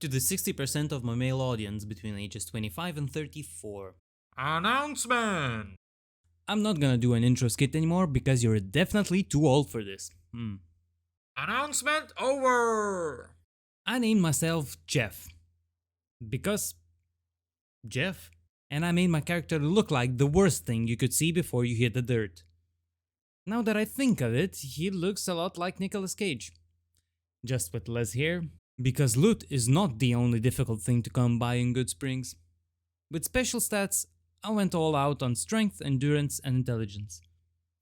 to the 60% of my male audience between ages 25 and 34. Announcement! I'm not gonna do an intro skit anymore because you're definitely too old for this. Announcement over! I named myself Jeff. Because Jeff. And I made my character look like the worst thing you could see before you hit the dirt. Now that I think of it, he looks a lot like Nicolas Cage. Just with less hair. Because loot is not the only difficult thing to come by in Goodsprings. With special stats, I went all out on strength, endurance, and intelligence.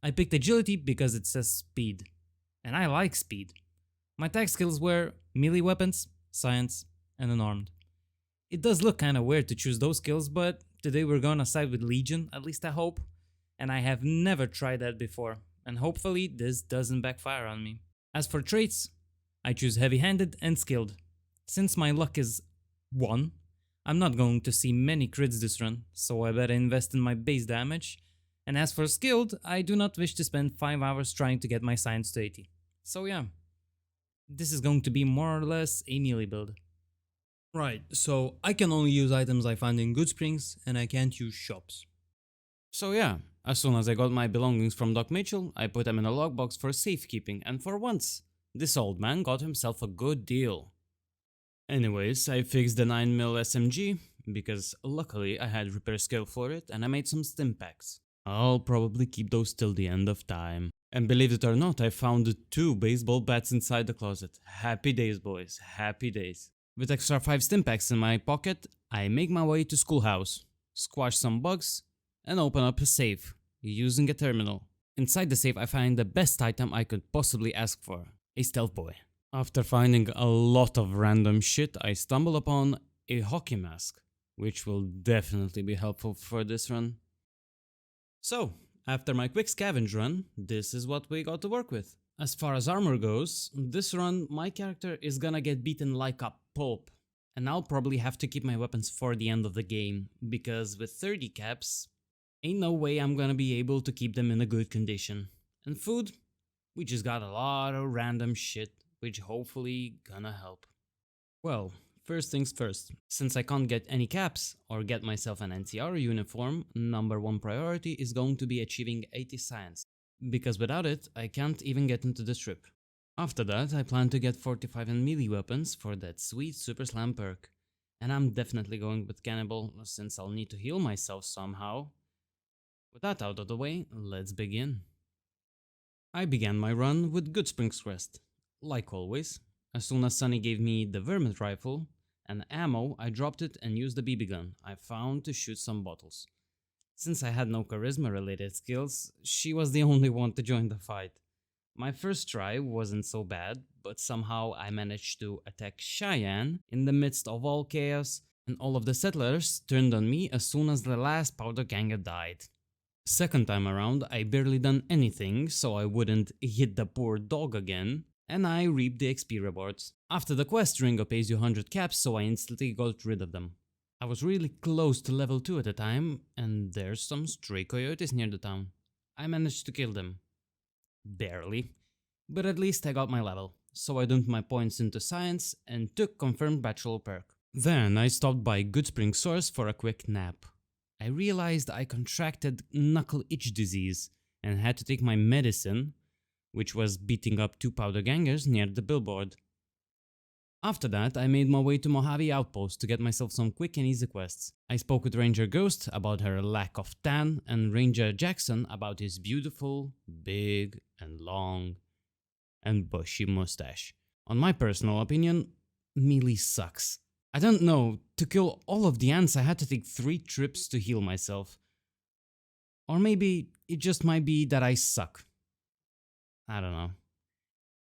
I picked agility because it says speed. And I like speed. My tag skills were melee weapons, science, and unarmed. It does look kinda weird to choose those skills, but today we're gonna side with Legion, at least I hope. And I have never tried that before, and hopefully this doesn't backfire on me. As for traits, I choose heavy-handed and skilled. Since my luck is 1, I'm not going to see many crits this run, so I better invest in my base damage. And as for skilled, I do not wish to spend 5 hours trying to get my science to 80. So yeah, this is going to be more or less a melee build. Right, so I can only use items I find in Goodsprings, and I can't use shops. So yeah, as soon as I got my belongings from Doc Mitchell, I put them in a lockbox for safekeeping, and for once, this old man got himself a good deal. Anyways, I fixed the 9mm SMG, because luckily I had repair skill for it, and I made some stim packs. I'll probably keep those till the end of time. And believe it or not, I found 2 baseball bats inside the closet. Happy days, boys, happy days. With extra 5 stim packs in my pocket, I make my way to schoolhouse, squash some bugs, and open up a safe, using a terminal. Inside the safe I find the best item I could possibly ask for, a stealth boy. After finding a lot of random shit, I stumble upon a hockey mask, which will definitely be helpful for this run. So, after my quick scavenge run, this is what we got to work with. As far as armor goes, this run my character is gonna get beaten like a pulp. And I'll probably have to keep my weapons for the end of the game, because with 30 caps, ain't no way I'm gonna be able to keep them in a good condition. And food? We just got a lot of random shit, which hopefully gonna help. Well, first things first, since I can't get any caps or get myself an NCR uniform, number 1 priority is going to be achieving 80 science, because without it I can't even get into the strip. After that I plan to get 45 and melee weapons for that sweet super slam perk, and I'm definitely going with cannibal since I'll need to heal myself somehow. With that out of the way, let's begin. I began my run with Goodsprings Crest. Like always, as soon as Sunny gave me the Vermint rifle and ammo, I dropped it and used the BB gun I found to shoot some bottles. Since I had no charisma related skills, she was the only one to join the fight. My first try wasn't so bad, but somehow I managed to attack Cheyenne in the midst of all chaos, and all of the settlers turned on me as soon as the last powder ganger died. Second time around I barely done anything so I wouldn't hit the poor dog again, and I reaped the XP rewards. After the quest, Ringo pays you 100 caps, so I instantly got rid of them. I was really close to level 2 at the time, and there's some stray coyotes near the town. I managed to kill them. Barely. But at least I got my level, so I dumped my points into science and took confirmed bachelor perk. Then I stopped by Goodsprings Source for a quick nap. I realized I contracted knuckle itch disease and had to take my medicine, which was beating up 2 powder gangers near the billboard. After that, I made my way to Mojave Outpost to get myself some quick and easy quests. I spoke with Ranger Ghost about her lack of tan and Ranger Jackson about his beautiful, big and long and bushy mustache. On my personal opinion, melee sucks. I don't know, to kill all of the ants I had to take 3 trips to heal myself. Or maybe it just might be that I suck. I don't know.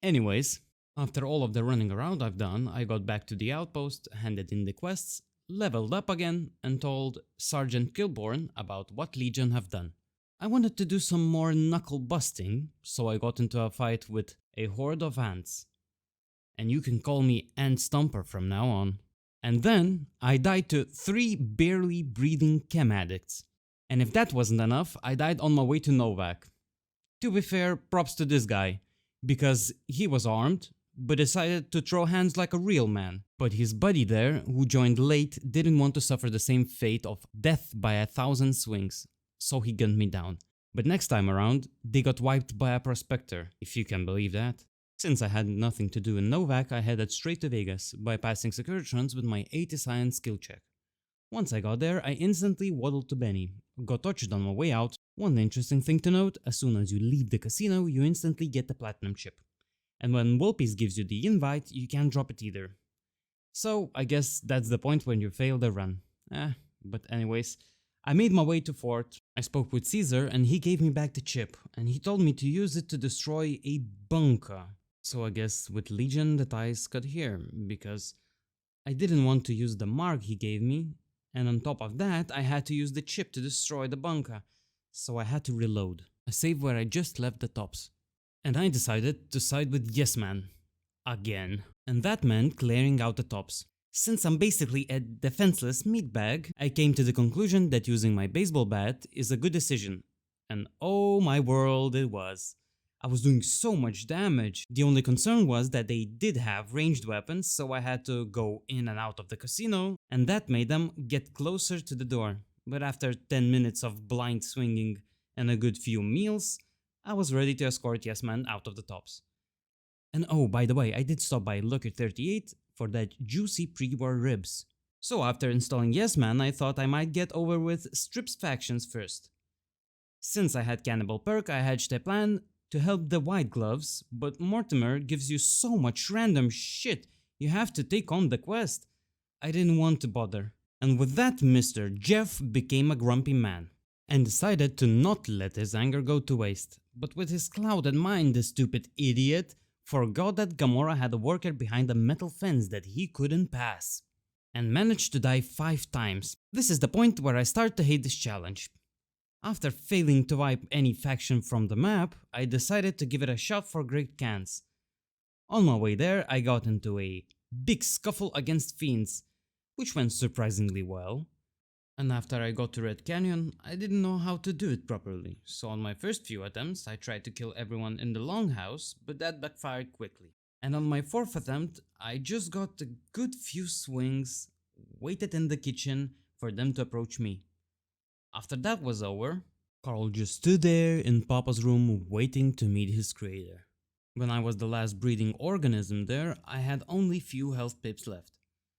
Anyways, after all of the running around I've done, I got back to the outpost, handed in the quests, leveled up again, and told Sergeant Kilborn about what Legion have done. I wanted to do some more knuckle busting, so I got into a fight with a horde of ants. And you can call me Ant Stomper from now on. And then I died to 3 barely breathing chem addicts. And if that wasn't enough, I died on my way to Novak. To be fair, props to this guy, because he was armed, but decided to throw hands like a real man. But his buddy there, who joined late, didn't want to suffer the same fate of death by 1,000 swings, so he gunned me down. But next time around, they got wiped by a prospector, if you can believe that. Since I had nothing to do in Novak, I headed straight to Vegas, bypassing security runs with my 80 science skill check. Once I got there, I instantly waddled to Benny, got touched on my way out. One interesting thing to note, as soon as you leave the casino, you instantly get the platinum chip. And when Wolpies gives you the invite, you can't drop it either. So, I guess that's the point when you fail the run. But anyways, I made my way to Fort. I spoke with Caesar and he gave me back the chip, and he told me to use it to destroy a bunker. So I guess with Legion the ties cut here, because I didn't want to use the mark he gave me, and on top of that I had to use the chip to destroy the bunker, so I had to reload. A save where I just left the tops. And I decided to side with Yes Man. Again. And that meant clearing out the tops. Since I'm basically a defenseless meatbag, I came to the conclusion that using my baseball bat is a good decision. And oh my world, it was. I was doing so much damage. The only concern was that they did have ranged weapons, so I had to go in and out of the casino, and that made them get closer to the door. But after 10 minutes of blind swinging and a good few meals, I was ready to escort Yes Man out of the tops. And oh, by the way, I did stop by Looker 38 for that juicy pre-war ribs. So after installing Yes Man, I thought I might get over with Strips factions first. Since I had Cannibal perk, I hatched a plan to help the White Gloves, but Mortimer gives you so much random shit, you have to take on the quest. I didn't want to bother. And with that, Mr. Jeff became a grumpy man, and decided to not let his anger go to waste. But with his clouded mind, the stupid idiot forgot that Gamora had a worker behind a metal fence that he couldn't pass, and managed to die 5 times. This is the point where I start to hate this challenge. After failing to wipe any faction from the map, I decided to give it a shot for Great Cans. On my way there, I got into a big scuffle against fiends, which went surprisingly well. And after I got to Red Canyon, I didn't know how to do it properly, so on my first few attempts I tried to kill everyone in the longhouse, but that backfired quickly. And on my 4th attempt, I just got a good few swings, waited in the kitchen for them to approach me. After that was over, Carl just stood there in Papa's room waiting to meet his creator. When I was the last breathing organism there, I had only few health pips left.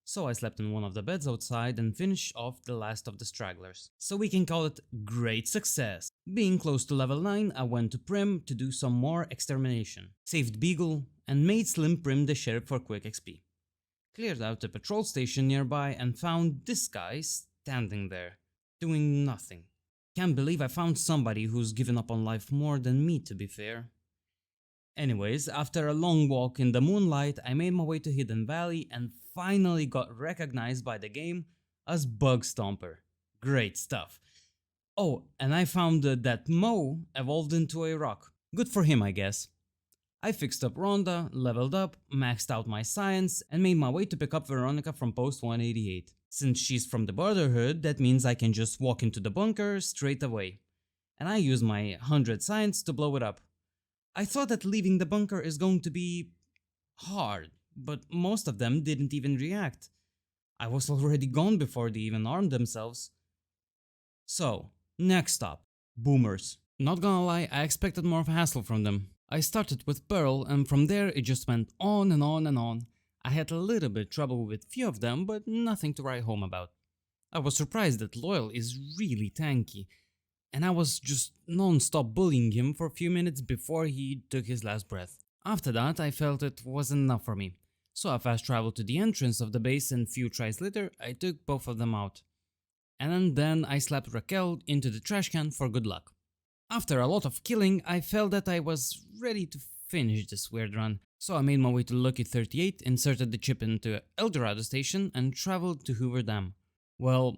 So I slept in one of the beds outside and finished off the last of the stragglers. So we can call it great success. Being close to level 9, I went to Prim to do some more extermination, saved Beagle, and made Slim Prim the sheriff for quick XP. Cleared out a patrol station nearby and found this guy standing there, doing nothing. Can't believe I found somebody who's given up on life more than me, to be fair. Anyways, after a long walk in the moonlight, I made my way to Hidden Valley and finally got recognized by the game as Bug Stomper. Great stuff. Oh, and I found that Mo evolved into a rock. Good for him, I guess. I fixed up Rhonda, leveled up, maxed out my science, and made my way to pick up Veronica from post 188. Since she's from the Brotherhood, that means I can just walk into the bunker straight away. And I use my 100 science to blow it up. I thought that leaving the bunker is going to be hard, but most of them didn't even react. I was already gone before they even armed themselves. So, next stop, boomers. Not gonna lie, I expected more of a hassle from them. I started with Pearl, and from there it just went on and on and on. I had a little bit trouble with few of them, but nothing to write home about. I was surprised that Loyal is really tanky, and I was just non-stop bullying him for a few minutes before he took his last breath. After that, I felt it wasn't enough for me, so I fast traveled to the entrance of the base, and few tries later, I took both of them out. And then I slapped Raquel into the trash can for good luck. After a lot of killing, I felt that I was ready to finish this weird run, so I made my way to Lucky 38, inserted the chip into Eldorado Station, and traveled to Hoover Dam. Well,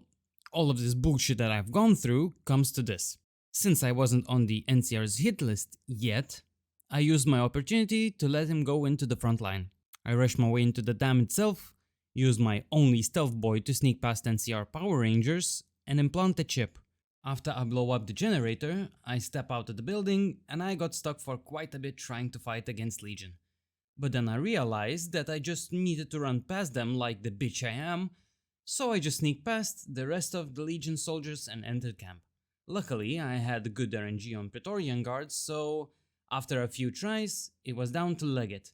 all of this bullshit that I've gone through comes to this. Since I wasn't on the NCR's hit list yet, I used my opportunity to let him go into the front line. I rushed my way into the dam itself, used my only stealth boy to sneak past NCR Power Rangers, and implant the chip. After I blow up the generator, I step out of the building, and I got stuck for quite a bit trying to fight against Legion. But then I realized that I just needed to run past them like the bitch I am, so I just sneaked past the rest of the Legion soldiers and entered camp. Luckily, I had good RNG on Praetorian guards, so after a few tries, it was down to Legate.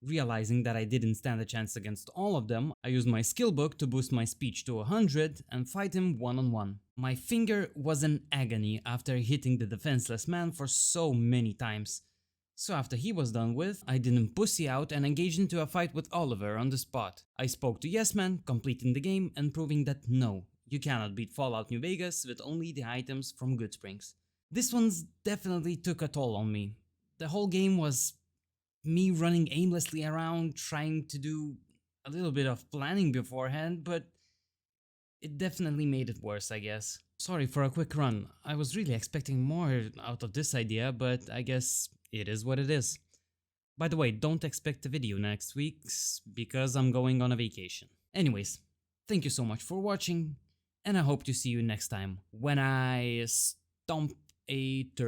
Realizing that I didn't stand a chance against all of them, I used my skill book to boost my speech to 100 and fight him one-on-one. My finger was in agony after hitting the defenseless man for so many times. So after he was done with, I didn't pussy out and engaged into a fight with Oliver on the spot. I spoke to Yes Man, completing the game and proving that no, you cannot beat Fallout New Vegas with only the items from Goodsprings. This one's definitely took a toll on me. The whole game was me running aimlessly around trying to do a little bit of planning beforehand, but it definitely made it worse, I guess. Sorry for a quick run. I was really expecting more out of this idea, but I guess it is what it is. By the way, don't expect a video next week because I'm going on a vacation. Anyways, thank you so much for watching, and I hope to see you next time when I stomp a turtle.